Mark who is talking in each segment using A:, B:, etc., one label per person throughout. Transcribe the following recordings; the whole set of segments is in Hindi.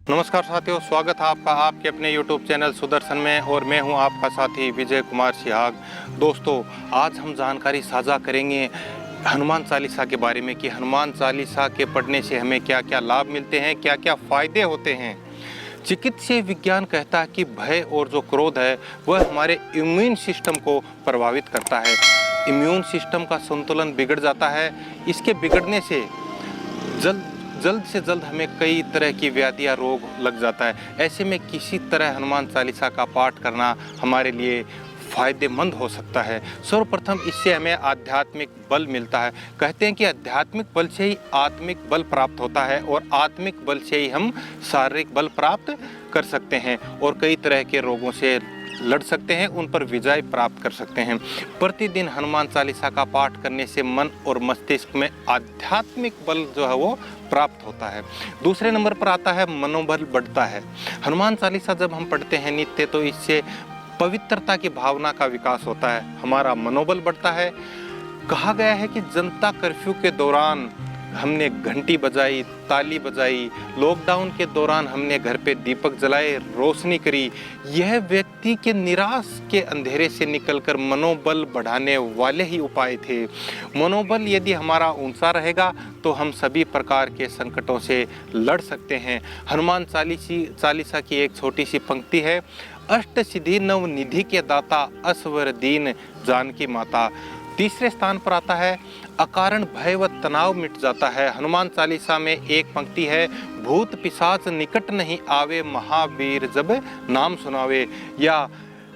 A: नमस्कार साथियों, स्वागत है आपका आपके अपने YouTube चैनल सुदर्शन में और मैं हूं आपका साथी विजय कुमार सिहाग। दोस्तों, आज हम जानकारी साझा करेंगे हनुमान चालीसा के बारे में कि हनुमान चालीसा के पढ़ने से हमें क्या क्या लाभ मिलते हैं, क्या क्या फ़ायदे होते हैं। चिकित्सीय विज्ञान कहता है कि भय और जो क्रोध है वह हमारे इम्यून सिस्टम को प्रभावित करता है। इम्यून सिस्टम का संतुलन बिगड़ जाता है। इसके बिगड़ने से जल्द से जल्द हमें कई तरह की व्याधियाँ रोग लग जाता है। ऐसे में किसी तरह हनुमान चालीसा का पाठ करना हमारे लिए फ़ायदेमंद हो सकता है। सर्वप्रथम इससे हमें आध्यात्मिक बल मिलता है। कहते हैं कि आध्यात्मिक बल से ही आत्मिक बल प्राप्त होता है और आत्मिक बल से ही हम शारीरिक बल प्राप्त कर सकते हैं और कई तरह के रोगों से लड़ सकते हैं, उन पर विजय प्राप्त कर सकते हैं। प्रतिदिन हनुमान चालीसा का पाठ करने से मन और मस्तिष्क में आध्यात्मिक बल जो है वो प्राप्त होता है। दूसरे नंबर पर आता है मनोबल बढ़ता है। हनुमान चालीसा जब हम पढ़ते हैं नित्य तो इससे पवित्रता की भावना का विकास होता है, हमारा मनोबल बढ़ता है। कहा गया है कि जनता कर्फ्यू के दौरान हमने घंटी बजाई, ताली बजाई, लॉकडाउन के दौरान हमने घर पे दीपक जलाए, रोशनी करी। यह व्यक्ति के निराश के अंधेरे से निकलकर मनोबल बढ़ाने वाले ही उपाय थे। मनोबल यदि हमारा ऊंचा रहेगा तो हम सभी प्रकार के संकटों से लड़ सकते हैं। हनुमान चालीसा की एक छोटी सी पंक्ति है, अष्ट सिद्धि नव निधि के दाता असवर दीन जानकी माता। तीसरे स्थान पर आता है अकारण भय व तनाव मिट जाता है। हनुमान चालीसा में एक पंक्ति है, भूत पिशाच निकट नहीं आवे, महावीर जब नाम सुनावे, या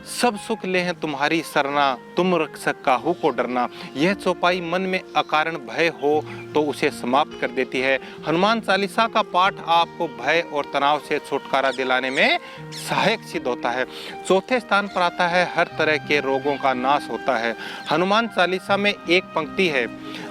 A: सब सुख ले हैं तुम्हारी सरना, तुम रक्षक काहू को डरना। यह चौपाई मन में अकारण भय हो तो उसे समाप्त कर देती है। हनुमान चालीसा का पाठ आपको भय और तनाव से छुटकारा दिलाने में सहायक सिद्ध होता है। चौथे स्थान पर आता है हर तरह के रोगों का नाश होता है। हनुमान चालीसा में एक पंक्ति है,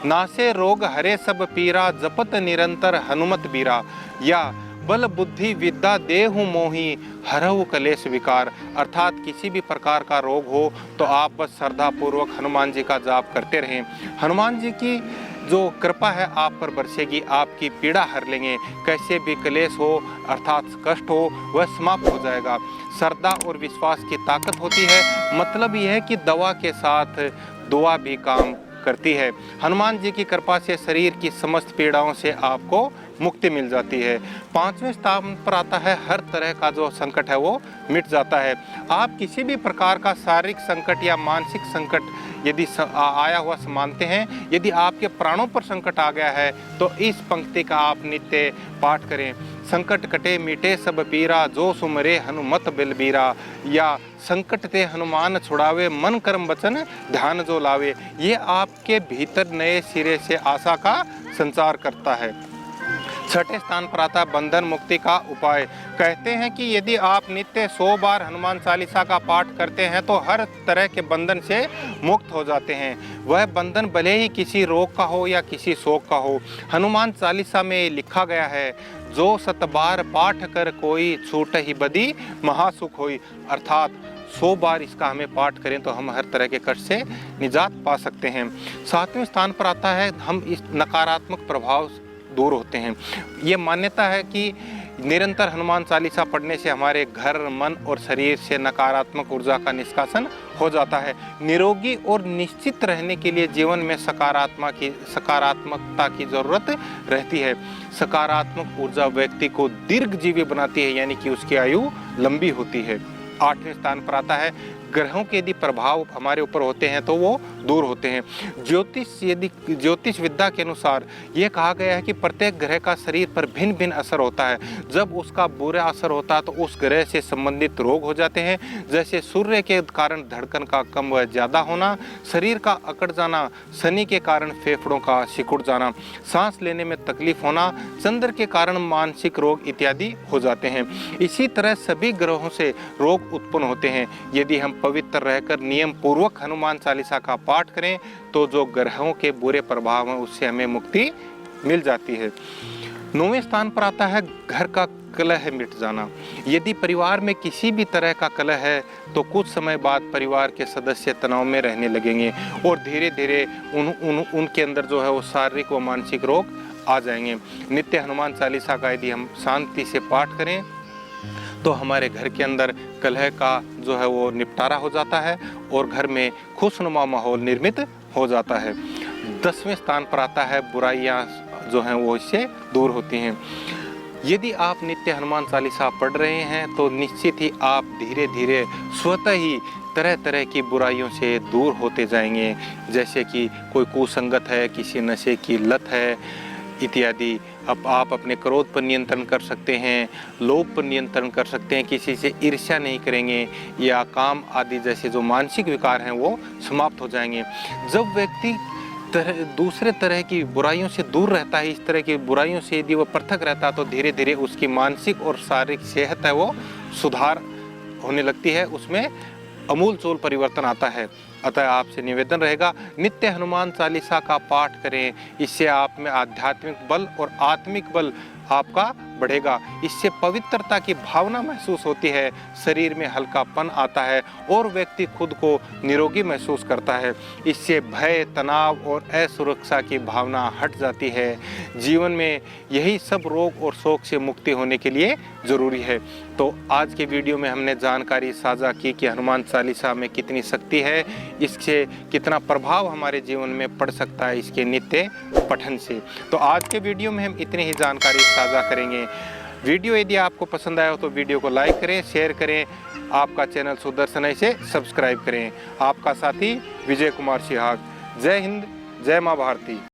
A: नासे रोग हरे सब पीरा, जपत निरंतर हनुमत बीरा, या बल बुद्धि विद्या देहु मोही, हरहु कलेश विकार। अर्थात किसी भी प्रकार का रोग हो तो आप बस श्रद्धा पूर्वक हनुमान जी का जाप करते रहें। हनुमान जी की जो कृपा है आप पर बरसेगी, आपकी पीड़ा हर लेंगे। कैसे भी कलेश हो अर्थात कष्ट हो वह समाप्त हो जाएगा। श्रद्धा और विश्वास की ताकत होती है। मतलब यह है कि दवा के साथ दुआ भी काम करती है। हनुमान जी की कृपा से शरीर की समस्त पीड़ाओं से आपको मुक्ति मिल जाती है। पांचवें स्थान पर आता है हर तरह का जो संकट है वो मिट जाता है। आप किसी भी प्रकार का शारीरिक संकट या मानसिक संकट यदि आया हुआ मानते हैं, यदि आपके प्राणों पर संकट आ गया है तो इस पंक्ति का आप नित्य पाठ करें। संकट कटे मीटे सब पीरा, जो सुमरे हनुमत बलबीरा, या संकट ते हनुमान छुड़ावे, मन कर्म वचन ध्यान जो लावे। ये आपके भीतर नए सिरे से आशा का संचार करता है। छठे स्थान पर आता है बंधन मुक्ति का उपाय। कहते हैं कि यदि आप नित्य 100 बार हनुमान चालीसा का पाठ करते हैं तो हर तरह के बंधन से मुक्त हो जाते हैं। वह बंधन भले ही किसी रोग का हो या किसी शोक का हो। हनुमान चालीसा में लिखा गया है, जो 7 बार पाठ कर कोई, छूट ही बदी महासुख होई। अर्थात 100 बार इसका हमें पाठ करें तो हम हर तरह के कष्ट से निजात पा सकते हैं। 7वें स्थान पर आता है हम इस नकारात्मक प्रभाव दूर होते हैं। ये मान्यता है कि निरंतर हनुमान चालीसा पढ़ने से हमारे घर, मन और शरीर से नकारात्मक ऊर्जा का निष्कासन हो जाता है। निरोगी और निश्चित रहने के लिए जीवन में सकारात्मकता की जरूरत रहती है। सकारात्मक ऊर्जा व्यक्ति को दीर्घजीवी बनाती है, यानी कि उसकी आयु लंबी होती है। 8वें स्थान पर आता है ग्रहों के यदि प्रभाव हमारे ऊपर होते हैं तो वो दूर होते हैं। ज्योतिष विद्या के अनुसार ये कहा गया है कि प्रत्येक ग्रह का शरीर पर भिन्न भिन्न असर होता है। जब उसका बुरा असर होता है तो उस ग्रह से संबंधित रोग हो जाते हैं, जैसे सूर्य के कारण धड़कन का कम व ज़्यादा होना, शरीर का अकड़ जाना, शनि के कारण फेफड़ों का सिकुड़ जाना, सांस लेने में तकलीफ होना, चंद्र के कारण मानसिक रोग इत्यादि हो जाते हैं। इसी तरह सभी ग्रहों से रोग उत्पन्न होते हैं। यदि हम पवित्र रहकर नियम पूर्वक हनुमान चालीसा का पाठ करें तो जो ग्रहों के बुरे प्रभाव हैं उससे हमें मुक्ति मिल जाती है। 9वें स्थान पर आता है घर का कलह मिट जाना। यदि परिवार में किसी भी तरह का कलह है तो कुछ समय बाद परिवार के सदस्य तनाव में रहने लगेंगे और धीरे धीरे उनके अंदर जो है वो शारीरिक व मानसिक रोग आ जाएंगे। नित्य हनुमान चालीसा का यदि हम शांति से पाठ करें तो हमारे घर के अंदर कलह का जो है वो निपटारा हो जाता है और घर में खुशनुमा माहौल निर्मित हो जाता है। 10वें स्थान पर आता है बुराइयां जो हैं वो इससे दूर होती हैं। यदि आप नित्य हनुमान चालीसा पढ़ रहे हैं तो निश्चित ही आप धीरे धीरे स्वतः ही तरह तरह की बुराइयों से दूर होते जाएंगे, जैसे कि कोई कुसंगत है, किसी नशे की लत है इत्यादि। अब आप अपने क्रोध पर नियंत्रण कर सकते हैं, लोभ पर नियंत्रण कर सकते हैं, किसी से ईर्ष्या नहीं करेंगे या काम आदि जैसे जो मानसिक विकार हैं वो समाप्त हो जाएंगे। जब व्यक्ति दूसरे तरह की बुराइयों से दूर रहता है, इस तरह की बुराइयों से यदि वो पृथक रहता है तो धीरे धीरे उसकी मानसिक और शारीरिक सेहत है वो सुधार होने लगती है, उसमें अमूलचूल परिवर्तन आता है। अतः आपसे निवेदन रहेगा नित्य हनुमान चालीसा का पाठ करें, इससे आप में आध्यात्मिक बल और आत्मिक बल आपका बढ़ेगा। इससे पवित्रता की भावना महसूस होती है, शरीर में हल्कापन आता है और व्यक्ति खुद को निरोगी महसूस करता है। इससे भय, तनाव और असुरक्षा की भावना हट जाती है। जीवन में यही सब रोग और शोक से मुक्ति होने के लिए जरूरी है। तो आज के वीडियो में हमने जानकारी साझा की कि हनुमान चालीसा में कितनी शक्ति है, इससे कितना प्रभाव हमारे जीवन में पड़ सकता है इसके नित्य पठन से। तो आज के वीडियो में हम इतनी ही जानकारी साझा करेंगे। वीडियो यदि आपको पसंद आया हो तो वीडियो को लाइक करें, शेयर करें, आपका चैनल सुदर्शन से सब्सक्राइब करें। आपका साथी विजय कुमार सिहाग। जय हिंद, जय माँ भारती।